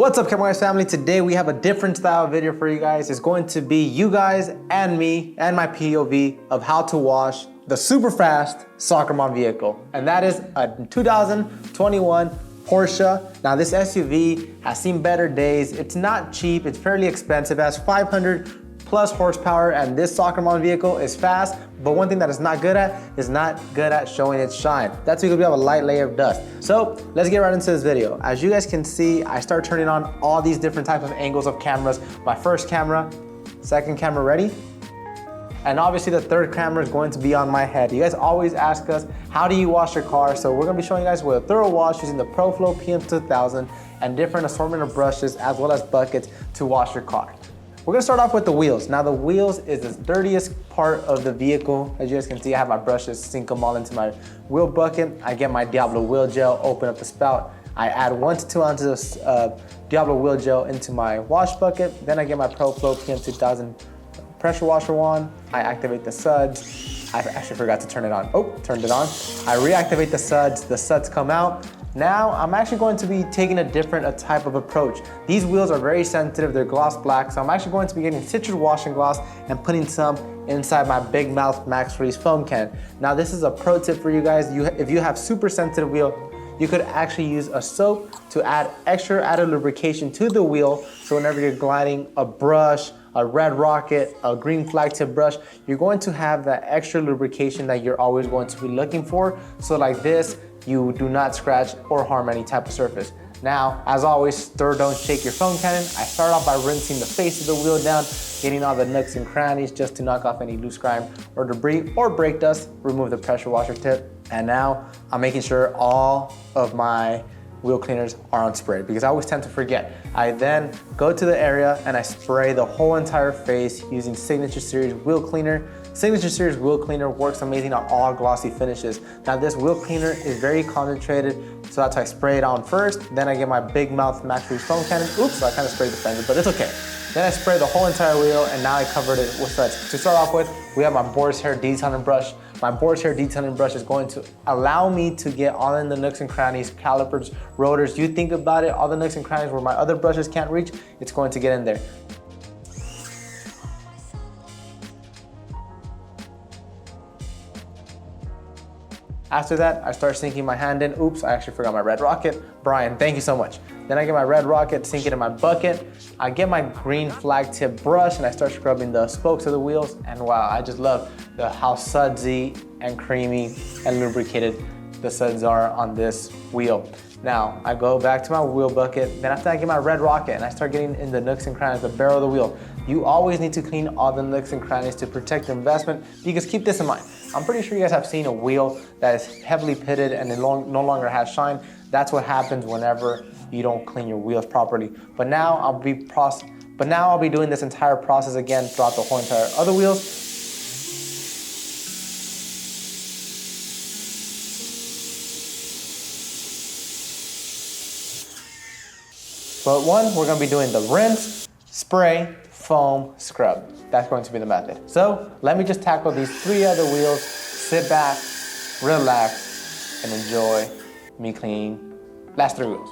What's up, Camera family? Today we have a different style video for you guys. It's going to be you guys and me and my POV of how to wash the super fast soccer mom vehicle. And that is a 2021 Porsche. Now this SUV has seen better days. It's not cheap, it's fairly expensive. It has 500 plus horsepower, and this soccer mom vehicle is fast, but one thing that it's not good at is not good at showing its shine. That's because we have a light layer of dust. So let's get right into this video. As you guys can see, I start turning on all these different types of angles of cameras. My first camera, second camera ready, and obviously the third camera is going to be on my head. You guys always ask us, how do you wash your car? So we're gonna be showing you guys with a thorough wash using the ProFlow PM2000 and different assortment of brushes as well as buckets to wash your car. We're gonna start off with the wheels. Now the wheels is the dirtiest part of the vehicle. As you guys can see, I have my brushes, sink them all into my wheel bucket. I get my Diablo wheel gel, open up the spout. I add 1 to 2 ounces of Diablo wheel gel into my wash bucket. Then I get my ProFlow PM2000 pressure washer wand. I activate the suds. I actually forgot to turn it on. Oh, turned it on. I reactivate the suds come out. Now, I'm actually going to be taking a different type of approach. These wheels are very sensitive, they're gloss black, so I'm actually going to be getting citrus washing gloss and putting some inside my Big Mouth Max Freeze foam can. Now, this is a pro tip for you guys. If you have super sensitive wheel, you could actually use a soap to add extra added lubrication to the wheel, so whenever you're gliding a brush, a red rocket, a green flag tip brush, you're going to have that extra lubrication that you're always going to be looking for. So like this, you do not scratch or harm any type of surface. Now, as always, stir, don't shake your foam cannon. I start off by rinsing the face of the wheel down, getting all the nooks and crannies just to knock off any loose grime or debris or brake dust, remove the pressure washer tip. And now I'm making sure all of my wheel cleaners are on spray because I always tend to forget. I then go to the area and I spray the whole entire face using Signature Series wheel cleaner. Signature Series wheel cleaner works amazing on all glossy finishes. Now this wheel cleaner is very concentrated, so that's why I spray it on first. Then I get my Big Mouth Max Freeze foam cannon. Oops, I kind of sprayed the fender, but it's okay. Then I spray the whole entire wheel, and now I covered it with suds. To start off with, we have my Boar's Hair detailing brush. My Boar's Hair detailing brush is going to allow me to get all in the nooks and crannies, calipers, rotors. You think about it, all the nooks and crannies where my other brushes can't reach, it's going to get in there. After that, I start sinking my hand in. Oops, I actually forgot my red rocket. Brian, thank you so much. Then I get my red rocket, sink it in my bucket. I get my green flag tip brush and I start scrubbing the spokes of the wheels. And wow, I just love how sudsy and creamy and lubricated the suds are on this wheel. Now, I go back to my wheel bucket. Then after I get my red rocket and I start getting in the nooks and crannies, the barrel of the wheel. You always need to clean all the nooks and crannies to protect your investment, because keep this in mind. I'm pretty sure you guys have seen a wheel that is heavily pitted and it no longer has shine. That's what happens whenever you don't clean your wheels properly. But now I'll be doing this entire process again throughout the whole entire other wheels. But one, we're gonna be doing the rinse, spray, foam, scrub. That's going to be the method. So let me just tackle these 3 other wheels, sit back, relax, and enjoy me cleaning last 3 wheels.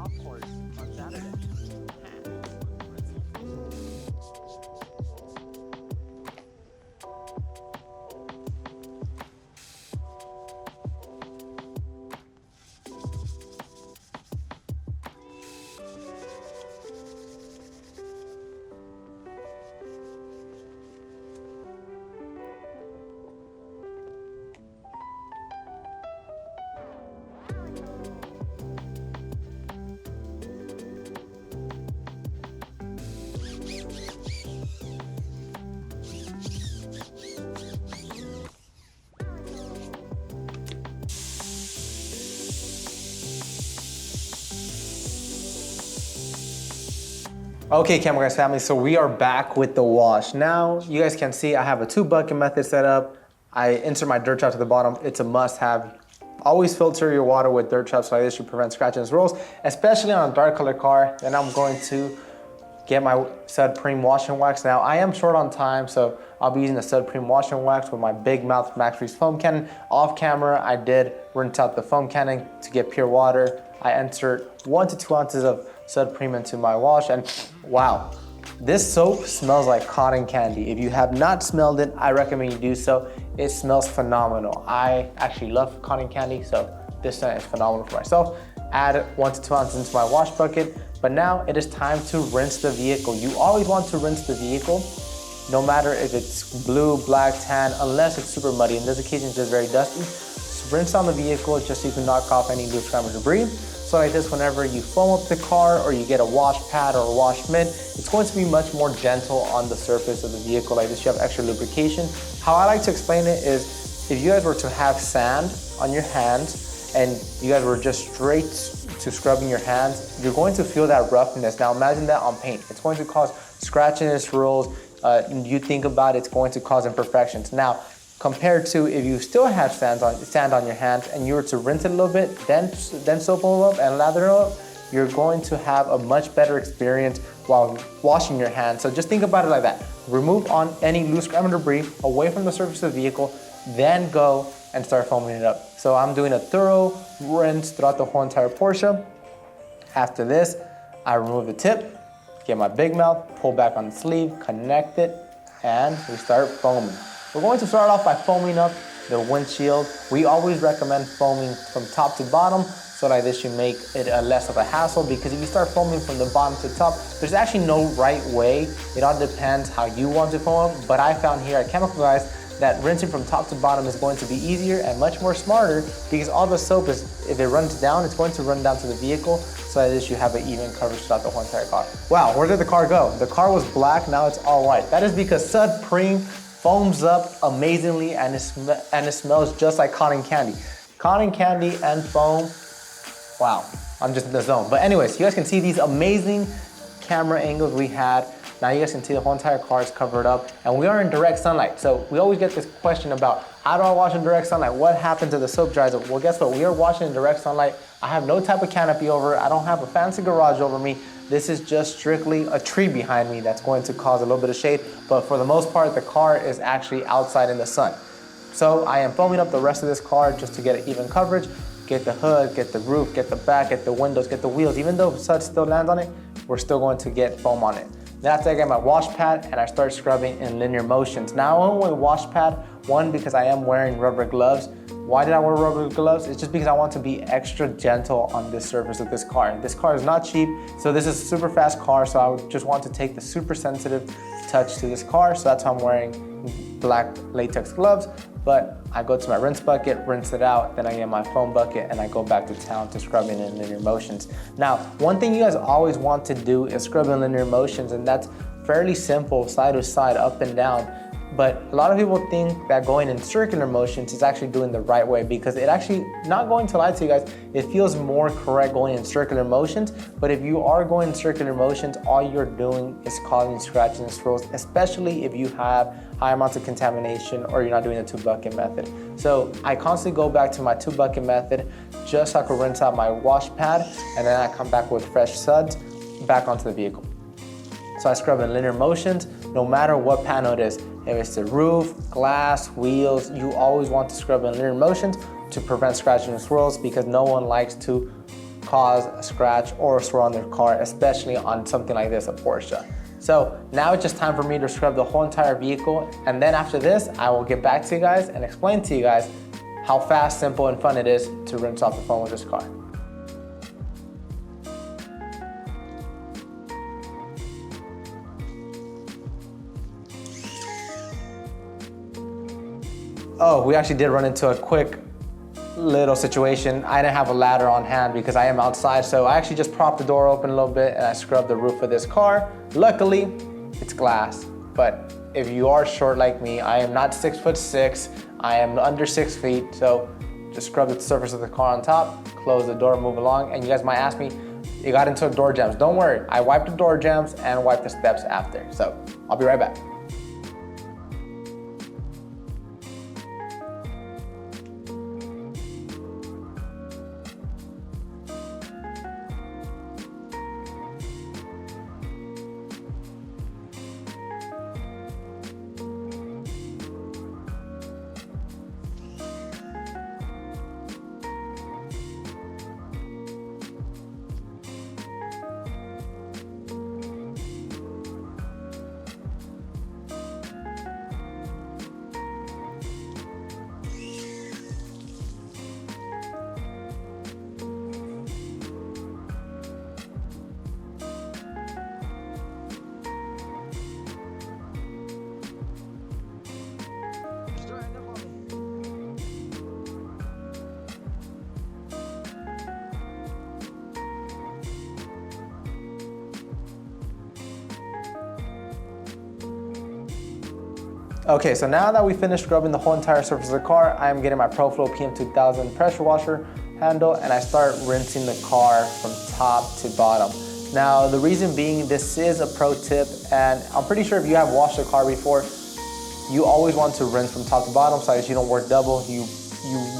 golf course on Saturday. Okay, Camera Guys family, so we are back with the wash. Now, you guys can see I have a 2-bucket method set up. I insert my dirt trap to the bottom. It's a must-have. Always filter your water with dirt traps like this to prevent scratches and rolls, especially on a dark color car. Then I'm going to get my Sudpreme Wash and Wax. Now, I am short on time, so I'll be using the Sudpreme Wash and Wax with my big mouth Max Freeze foam cannon. Off camera, I did rinse out the foam cannon to get pure water. I insert 1 to 2 ounces of Sudpreme into my wash, and wow, this soap smells like cotton candy. If you have not smelled it, I recommend you do so. It smells phenomenal. I actually love cotton candy, so this scent is phenomenal for myself. Add 1 to 2 ounces into my wash bucket, but now it is time to rinse the vehicle. You always want to rinse the vehicle, no matter if it's blue, black, tan, unless it's super muddy. In this occasion, it's just very dusty. Just rinse on the vehicle just so you can knock off any loose scramble debris. So like this, whenever you foam up the car or you get a wash pad or a wash mitt, it's going to be much more gentle on the surface of the vehicle. Like this, you have extra lubrication. How I like to explain it is, if you guys were to have sand on your hands and you guys were just straight to scrubbing your hands, you're going to feel that roughness. Now imagine that on paint. It's going to cause scratches, rolls. You think about it, it's going to cause imperfections. Now, compared to if you still have sand on your hands and you were to rinse it a little bit, then soap them up and lather it up, you're going to have a much better experience while washing your hands. So just think about it like that. Remove on any loose scrap and debris away from the surface of the vehicle, then go and start foaming it up. So I'm doing a thorough rinse throughout the whole entire Porsche. After this, I remove the tip, get my big mouth, pull back on the sleeve, connect it, and we start foaming. We're going to start off by foaming up the windshield. We always recommend foaming from top to bottom, so like this you make it less of a hassle, because if you start foaming from the bottom to top, there's actually no right way. It all depends how you want to foam up, but I found here at Chemical Guys that rinsing from top to bottom is going to be easier and much more smarter, because all the soap is, if it runs down, it's going to run down to the vehicle, so like this you have an even coverage throughout the whole entire car. Wow, where did the car go? The car was black, now it's all white. That is because Sudpreme foams up amazingly and it smells just like cotton candy. Cotton candy and foam, wow, I'm just in the zone. But anyways, you guys can see these amazing camera angles we had. Now you guys can see the whole entire car is covered up and we are in direct sunlight. So we always get this question about, how do I wash in direct sunlight? What happens if the soap dries up? Well, guess what? We are washing in direct sunlight. I have no type of canopy over. I don't have a fancy garage over me. This is just strictly a tree behind me that's going to cause a little bit of shade, but for the most part, the car is actually outside in the sun. So I am foaming up the rest of this car just to get an even coverage, get the hood, get the roof, get the back, get the windows, get the wheels. Even though suds still lands on it, we're still going to get foam on it. Then after I get my wash pad and I start scrubbing in linear motions. Now I only wash pad, one, because I am wearing rubber gloves. Why did I wear rubber gloves? It's just because I want to be extra gentle on this surface of this car. This car is not cheap, so this is a super fast car, so I would just want to take the super sensitive touch to this car, so that's why I'm wearing black latex gloves. But I go to my rinse bucket, rinse it out, then I get my foam bucket and I go back to town to scrubbing in linear motions. Now, one thing you guys always want to do is scrub in linear motions, and that's fairly simple, side to side, up and down. But a lot of people think that going in circular motions is actually doing the right way, because it actually, not going to lie to you guys, it feels more correct going in circular motions. But if you are going in circular motions, all you're doing is causing scratches and swirls, especially if you have high amounts of contamination or you're not doing the 2-bucket method. So I constantly go back to my 2-bucket method just so I can rinse out my wash pad, and then I come back with fresh suds back onto the vehicle. So I scrub in linear motions, no matter what panel it is. If it's the roof, glass, wheels, you always want to scrub in linear motions to prevent scratches and swirls, because no one likes to cause a scratch or a swirl on their car, especially on something like this, a Porsche. So now it's just time for me to scrub the whole entire vehicle, and then after this, I will get back to you guys and explain to you guys how fast, simple, and fun it is to rinse off the foam with this car. Oh, we actually did run into a quick little situation. I didn't have a ladder on hand because I am outside, so I actually just propped the door open a little bit and I scrubbed the roof of this car. Luckily, it's glass, but if you are short like me, I am not 6'6", I am under 6 feet, so just scrub the surface of the car on top, close the door, move along, and you guys might ask me, you got into door jams. Don't worry, I wiped the door jams and wiped the steps after, so I'll be right back. Okay, so now that we finished scrubbing the whole entire surface of the car, I'm getting my ProFlow PM2000 pressure washer handle and I start rinsing the car from top to bottom. Now, the reason being, this is a pro tip, and I'm pretty sure if you have washed a car before, you always want to rinse from top to bottom so that you don't work double. You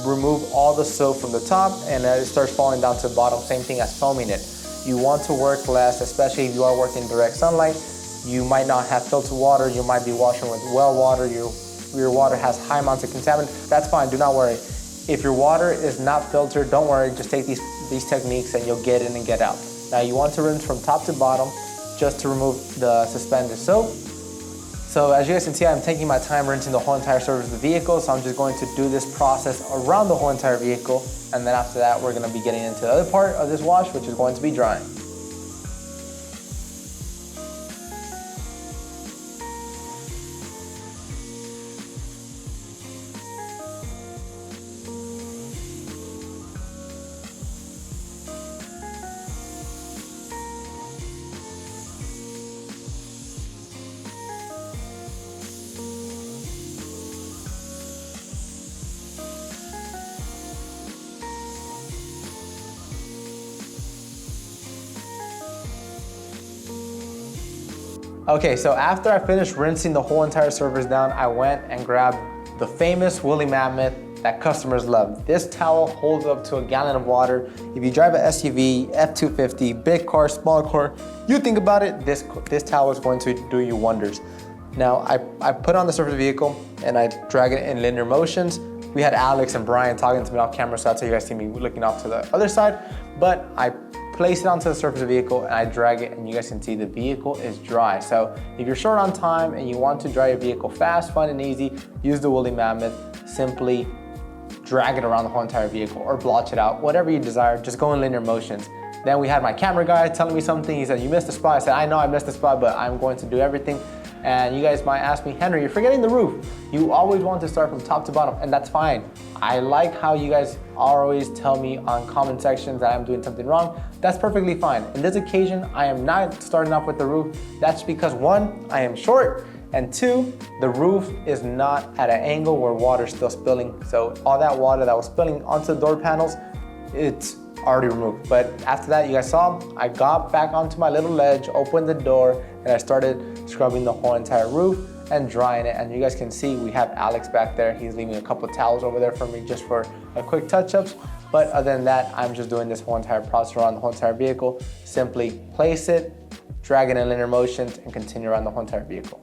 remove all the soap from the top and it starts falling down to the bottom, same thing as foaming it. You want to work less, especially if you are working in direct sunlight. You might not have filtered water, you might be washing with well water, your water has high amounts of contaminant. That's fine, do not worry. If your water is not filtered, don't worry, just take these techniques and you'll get in and get out. Now you want to rinse from top to bottom just to remove the suspended soap. So as you guys can see, I'm taking my time rinsing the whole entire surface of the vehicle, so I'm just going to do this process around the whole entire vehicle, and then after that, we're gonna be getting into the other part of this wash, which is going to be drying. Okay, so after I finished rinsing the whole entire surface down, I went and grabbed the famous woolly mammoth that customers love. This towel holds up to a gallon of water. If you drive an SUV, F250, big car, small car, you think about it, this towel is going to do you wonders. Now, I put on the surface of the vehicle and I drag it in linear motions. We had Alex and Brian talking to me off camera, so that's how you guys see me looking off to the other side. But I place it onto the surface of the vehicle and I drag it, and you guys can see the vehicle is dry. So if you're short on time and you want to dry your vehicle fast, fun, and easy, use the woolly mammoth. Simply drag it around the whole entire vehicle or blotch it out, whatever you desire, just go in linear motions. Then we had my camera guy telling me something. He said, you missed the spot. I said, I know I missed the spot, but I'm going to do everything. And you guys might ask me, Henry, you're forgetting the roof. You always want to start from top to bottom, and that's fine. I like how you guys always tell me on comment sections that I'm doing something wrong. That's perfectly fine. In this occasion, I am not starting off with the roof. That's because one, I am short, and two, the roof is not at an angle where water's still spilling. So all that water that was spilling onto the door panels, it's already removed. But after that, you guys saw, I got back onto my little ledge, opened the door, and I started scrubbing the whole entire roof and drying it. And you guys can see we have Alex back there. He's leaving a couple of towels over there for me just for a quick touch-ups. But other than that, I'm just doing this whole entire process around the whole entire vehicle. Simply place it, drag it in linear motions, and continue around the whole entire vehicle.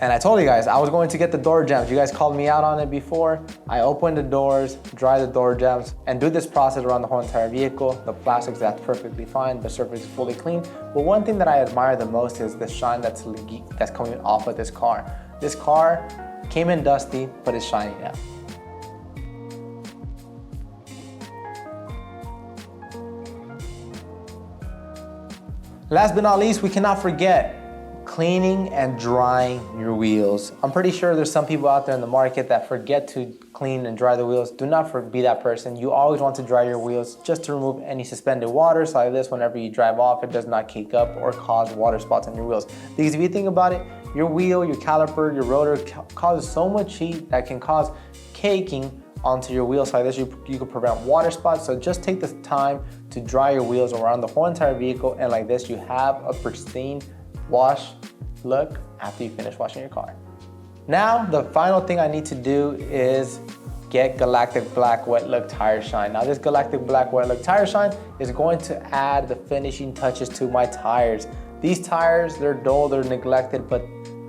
And I told you guys, I was going to get the door jambs. You guys called me out on it before. I opened the doors, dry the door jambs, and do this process around the whole entire vehicle. The plastics, that's perfectly fine. The surface is fully clean. But one thing that I admire the most is the shine that's coming off of this car. This car came in dusty, but it's shiny now. Last but not least, we cannot forget cleaning and drying your wheels. I'm pretty sure there's some people out there in the market that forget to clean and dry the wheels. Do not be that person. You always want to dry your wheels just to remove any suspended water, so like this, whenever you drive off, it does not cake up or cause water spots on your wheels. Because if you think about it, your wheel, your caliper, your rotor causes so much heat that can cause caking onto your wheels. So like this, you can prevent water spots. So just take the time to dry your wheels around the whole entire vehicle, and like this, you have a pristine wash look after you finish washing your car. Now, the final thing I need to do is get Galactic Black Wet Look Tire Shine. Now, this Galactic Black Wet Look Tire Shine is going to add the finishing touches to my tires. These tires, they're dull, they're neglected, but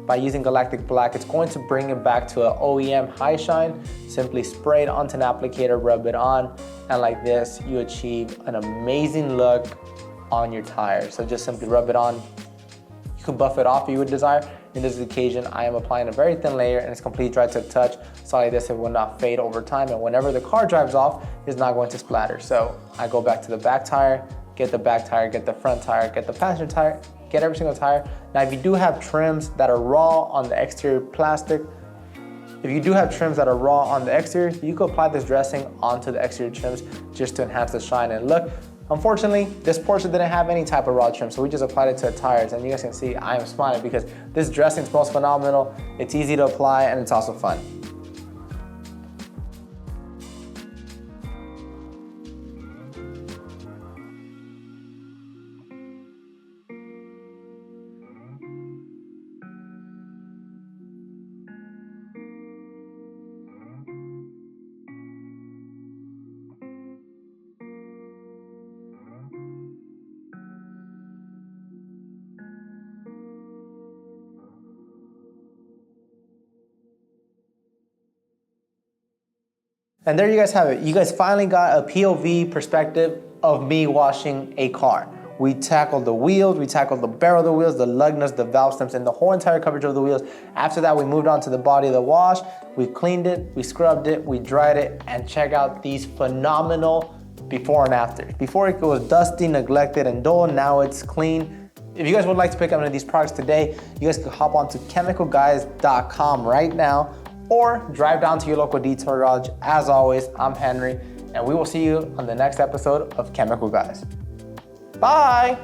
by using Galactic Black, it's going to bring it back to an OEM high shine. Simply spray it onto an applicator, rub it on, and like this, you achieve an amazing look on your tires. So just simply rub it on. You can buff it off if you would desire. In this occasion, I am applying a very thin layer and it's completely dry to the touch. So like this, it will not fade over time, and whenever the car drives off, it's not going to splatter. So I go back to the back tire, get the back tire, get the front tire, get the passenger tire, get every single tire. Now, if you do have trims that are raw on the exterior plastic, you could apply this dressing onto the exterior trims just to enhance the shine and look. Unfortunately, this Porsche didn't have any type of raw trim, so we just applied it to the tires, and you guys can see I am smiling because this dressing smells phenomenal, it's easy to apply, and it's also fun. And there you guys have it. You guys finally got a POV perspective of me washing a car. We tackled the wheels, we tackled the barrel of the wheels, the lug nuts, the valve stems, and the whole entire coverage of the wheels. After that, we moved on to the body of the wash. We cleaned it, we scrubbed it, we dried it, and check out these phenomenal before and afters. Before it was dusty, neglected, and dull. Now it's clean. If you guys would like to pick up any of these products today, you guys can hop on to chemicalguys.com right now, or drive down to your local detail garage. As always, I'm Henry, and we will see you on the next episode of Chemical Guys. Bye!